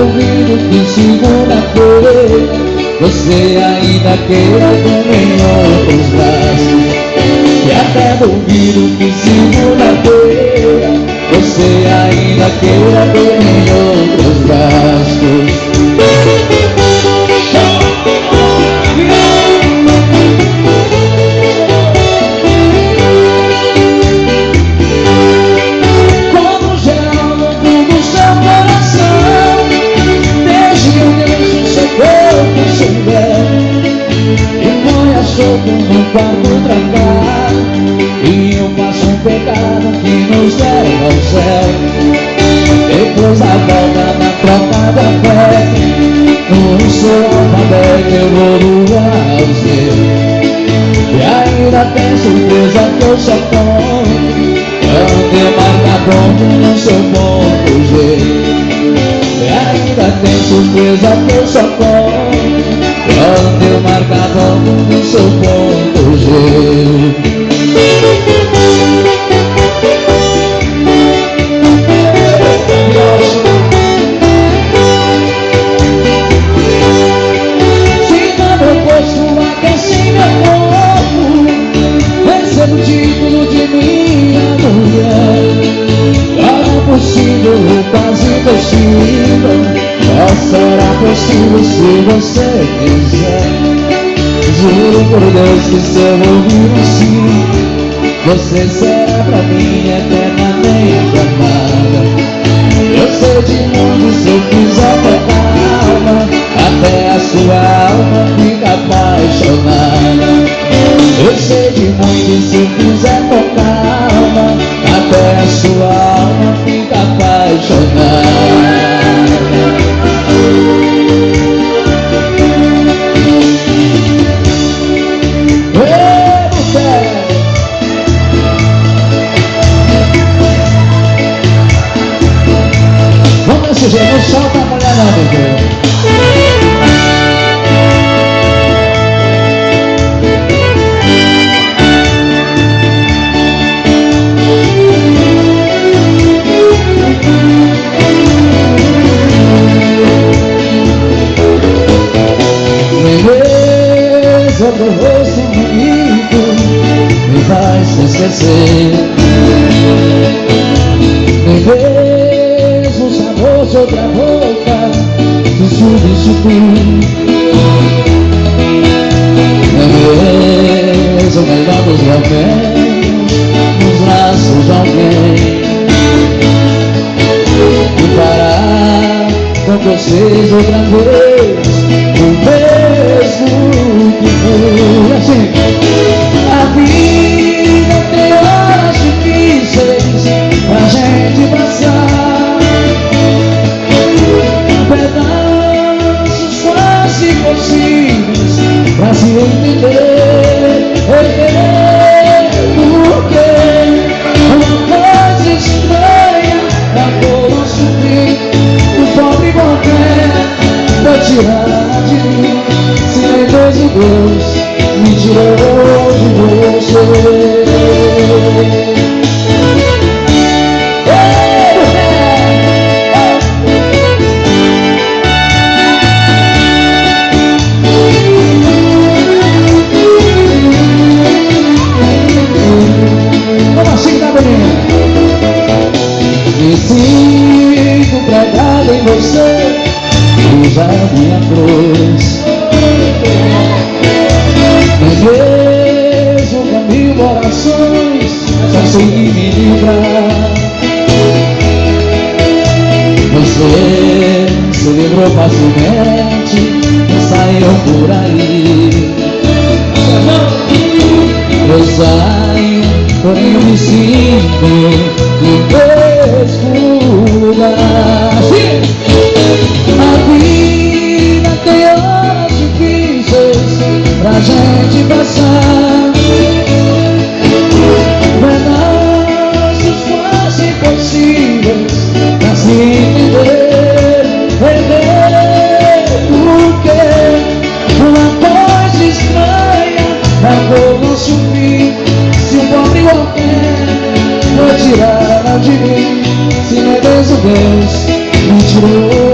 duvido que segunda-feira você ainda queira dormir em outros braços. E até duvido que segunda-feira você ainda queira dormir em outros braços. Como gel no fundo do seu coração, deixe eu deixo seu corpo chegar e põe a sopa no quarto trancado. E eu faço um pecado que nos leva ao céu. Depois da volta da troca da fé, no seu alfabeto eu vou doar ao seu. E ainda tem surpresa que eu só conto quando eu marcar ponto no seu ponto G. E ainda tem surpresa que eu só conto quando eu marcar ponto no seu ponto G. O título de minha mulher, era possível ou quase impossível, só será possível se você quiser. Juro por Deus que se eu ouvir um sim, você será pra mim eternamente amada. Eu sei de muito se eu quiser com calma, até a sua alma fica apaixonada. Eu sei de muito se eu quiser com calma, até a sua alma fica apaixonada. Vamos desse jeito, não solta a mulher não, bebê. Outro rosto bonito me faz esquecer. Me vês o sabor de outra boca te substitui. Me vês o melhor dos momentos nos braços de alguém. E parar com vocês outra vez, o mesmo que foi. Assim, a vida tem horas difíceis pra gente passar, pedaços quase impossíveis pra se entender. Porque uma coisa estranha acabou nosso fim. O pobre qualquer vai tirar de mim, se nem mesmo Deus me tirou de você. Vamos assim, tá bonito? Me sinto pregado em você, usa minha cruz. Me vejo com 1000 orações, só sei me livrar. Você se livrou facilmente, saiu por aí. Eu saio, porém eu me sinto no mesmo lugar. A vida tem horas difíceis pra gente passar, pedaços quase impossíveis pra se entender. Porque uma coisa estranha marcou nosso fim. Se um pobre qualquer foi tirar de mim, se não é Deus, Deus me tirou.